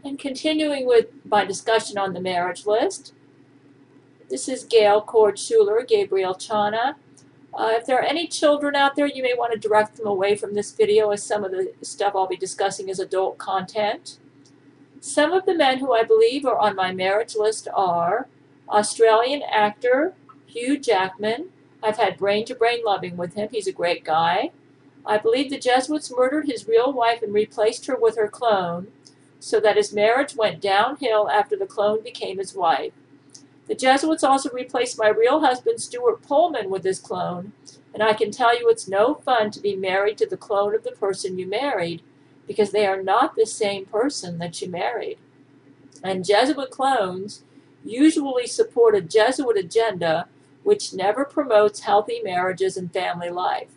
And continuing with my discussion on the marriage list, this is Gail Cord Schuler, Gabriel Chana. If there are any children out there, you may want to direct them away from this video, as some of the stuff I'll be discussing is adult content. Some of the men who I believe are on my marriage list are Australian actor Hugh Jackman. I've had brain-to-brain loving with him. He's a great guy. I believe the Jesuits murdered his real wife and replaced her with her clone, so that his marriage went downhill after the clone became his wife. The Jesuits also replaced my real husband, Stuart Pullman, with his clone, and I can tell you it's no fun to be married to the clone of the person you married, because they are not the same person that you married. And Jesuit clones usually support a Jesuit agenda which never promotes healthy marriages and family life.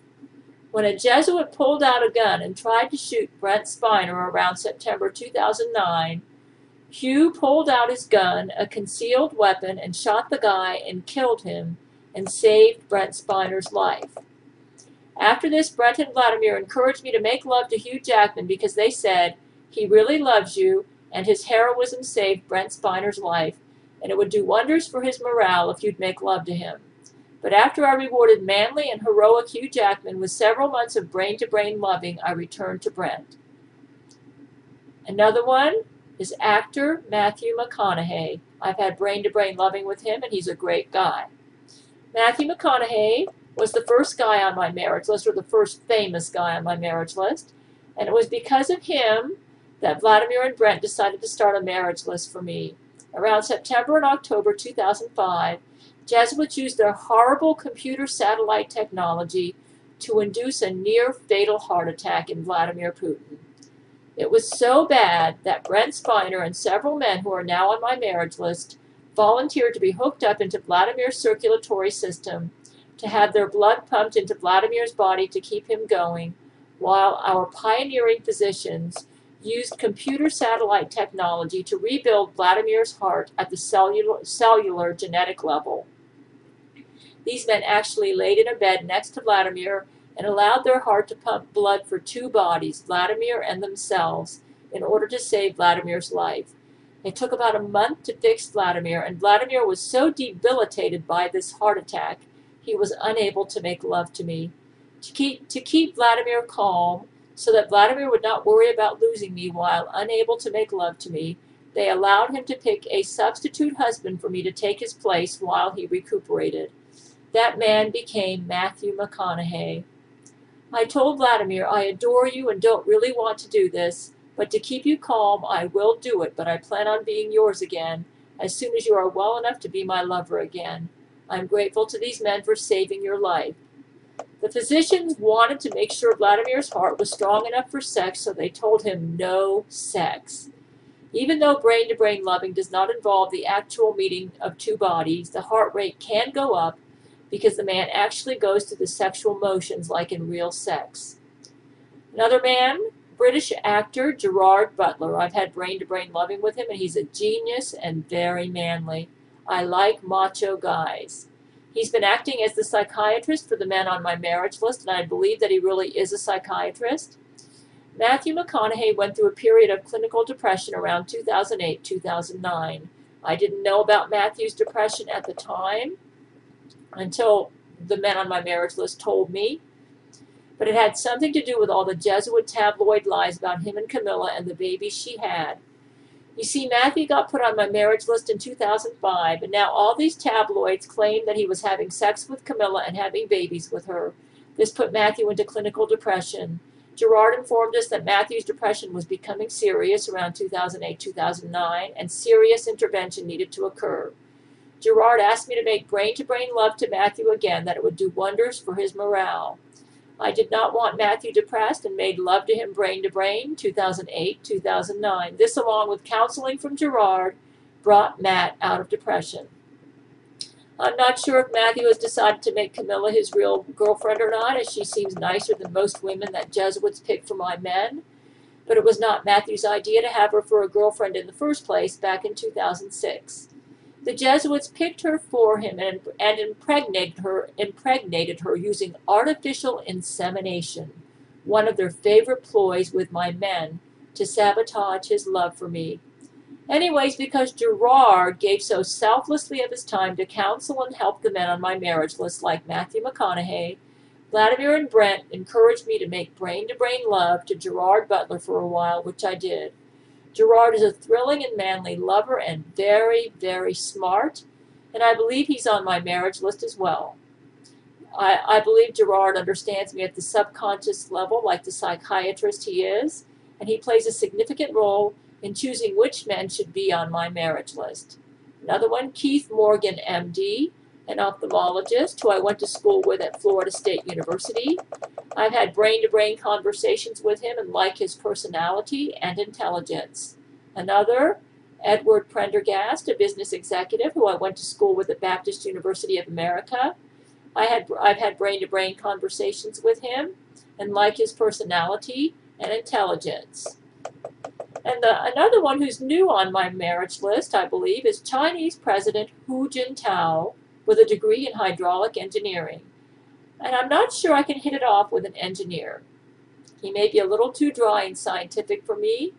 When a Jesuit pulled out a gun and tried to shoot Brent Spiner around September 2009, Hugh pulled out his gun, a concealed weapon, and shot the guy and killed him and saved Brent Spiner's life. After this, Brent and Vladimir encouraged me to make love to Hugh Jackman because they said he really loves you and his heroism saved Brent Spiner's life, and it would do wonders for his morale if you'd make love to him. But after I rewarded manly and heroic Hugh Jackman with several months of brain-to-brain loving, I returned to Brent. Another one is actor Matthew McConaughey. I've had brain-to-brain loving with him, and he's a great guy. Matthew McConaughey was the first guy on my marriage list, or the first famous guy on my marriage list, and it was because of him that Vladimir and Brent decided to start a marriage list for me. Around September and October 2005, Jesuits used their horrible computer satellite technology to induce a near-fatal heart attack in Vladimir Putin. It was so bad that Brent Spiner and several men who are now on my marriage list volunteered to be hooked up into Vladimir's circulatory system, to have their blood pumped into Vladimir's body to keep him going, while our pioneering physicians used computer satellite technology to rebuild Vladimir's heart at the cellular genetic level. These men actually laid in a bed next to Vladimir and allowed their heart to pump blood for two bodies, Vladimir and themselves, in order to save Vladimir's life. It took about a month to fix Vladimir, and Vladimir was so debilitated by this heart attack, he was unable to make love to me. To keep Vladimir calm, so that Vladimir would not worry about losing me while unable to make love to me, they allowed him to pick a substitute husband for me to take his place while he recuperated. That man became Matthew McConaughey. I told Vladimir, I adore you and don't really want to do this, but to keep you calm, I will do it, but I plan on being yours again, as soon as you are well enough to be my lover again. I'm grateful to these men for saving your life. The physicians wanted to make sure Vladimir's heart was strong enough for sex, so they told him no sex. Even though brain-to-brain loving does not involve the actual meeting of two bodies, the heart rate can go up because the man actually goes through the sexual motions like in real sex. Another man, British actor Gerard Butler. I've had brain-to-brain loving with him, and he's a genius and very manly. I like macho guys. He's been acting as the psychiatrist for the men on my marriage list, and I believe that he really is a psychiatrist. Matthew McConaughey went through a period of clinical depression around 2008-2009. I didn't know about Matthew's depression at the time until the men on my marriage list told me, but it had something to do with all the Jesuit tabloid lies about him and Camilla and the baby she had. You see, Matthew got put on my marriage list in 2005, and now all these tabloids claim that he was having sex with Camilla and having babies with her. This put Matthew into clinical depression. Gerard informed us that Matthew's depression was becoming serious around 2008-2009, and serious intervention needed to occur. Gerard asked me to make brain-to-brain love to Matthew again, that it would do wonders for his morale. I did not want Matthew depressed and made love to him brain-to-brain, 2008-2009. This, along with counseling from Gerard, brought Matt out of depression. I'm not sure if Matthew has decided to make Camilla his real girlfriend or not, as she seems nicer than most women that Jesuits pick for my men. But it was not Matthew's idea to have her for a girlfriend in the first place back in 2006. The Jesuits picked her for him and impregnated her using artificial insemination, one of their favorite ploys with my men, to sabotage his love for me. Anyways, because Gerard gave so selflessly of his time to counsel and help the men on my marriage list like Matthew McConaughey, Vladimir and Brent encouraged me to make brain-to-brain love to Gerard Butler for a while, which I did. Gerard is a thrilling and manly lover and very, very smart, and I believe he's on my marriage list as well. I believe Gerard understands me at the subconscious level like the psychiatrist he is, and he plays a significant role in choosing which men should be on my marriage list. Another one, Keith Morgan, MD, an ophthalmologist who I went to school with at Florida State University. I've had brain-to-brain conversations with him and like his personality and intelligence. Another, Edward Prendergast, a business executive who I went to school with at Baptist University of America. I've had brain-to-brain conversations with him and like his personality and intelligence. And another one who's new on my marriage list, I believe, is Chinese President Hu Jintao with a degree in hydraulic engineering. And I'm not sure I can hit it off with an engineer. He may be a little too dry and scientific for me.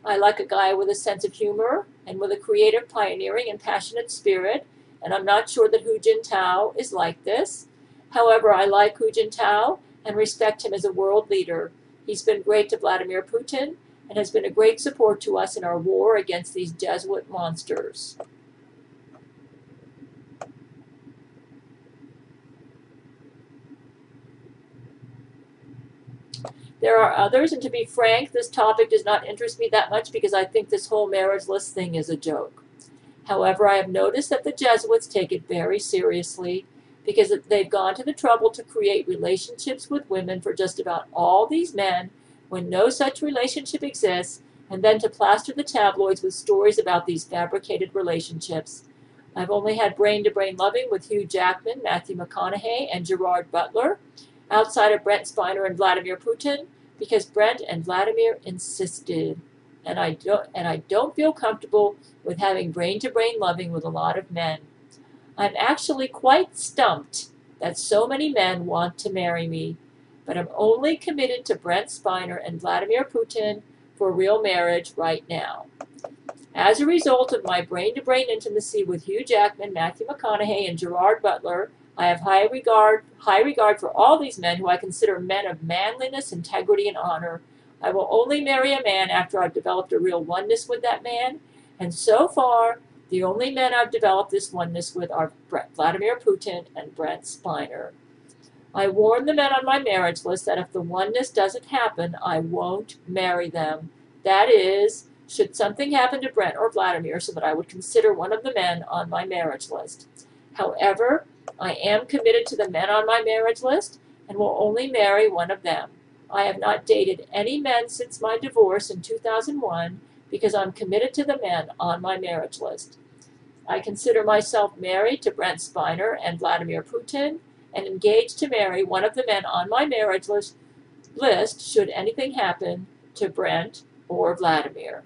I like a guy with a sense of humor and with a creative, pioneering, and passionate spirit, and I'm not sure that Hu Jintao is like this. However, I like Hu Jintao and respect him as a world leader. He's been great to Vladimir Putin and has been a great support to us in our war against these Jesuit monsters. There are others, and to be frank, this topic does not interest me that much because I think this whole marriage list thing is a joke. However, I have noticed that the Jesuits take it very seriously because they've gone to the trouble to create relationships with women for just about all these men when no such relationship exists, and then to plaster the tabloids with stories about these fabricated relationships. I've only had brain-to-brain loving with Hugh Jackman, Matthew McConaughey, and Gerard Butler, outside of Brent Spiner and Vladimir Putin, because Brent and Vladimir insisted. And I don't feel comfortable with having brain-to-brain loving with a lot of men. I'm actually quite stumped that so many men want to marry me, but I'm only committed to Brent Spiner and Vladimir Putin for real marriage right now. As a result of my brain-to-brain intimacy with Hugh Jackman, Matthew McConaughey, and Gerard Butler, I have high regard for all these men who I consider men of manliness, integrity, and honor. I will only marry a man after I've developed a real oneness with that man, and so far, the only men I've developed this oneness with are Vladimir Putin and Brent Spiner. I warn the men on my marriage list that if the oneness doesn't happen, I won't marry them. That is, should something happen to Brent or Vladimir so that I would consider one of the men on my marriage list. However, I am committed to the men on my marriage list and will only marry one of them. I have not dated any men since my divorce in 2001 because I'm committed to the men on my marriage list. I consider myself married to Brent Spiner and Vladimir Putin and engaged to marry one of the men on my marriage list should anything happen to Brent or Vladimir.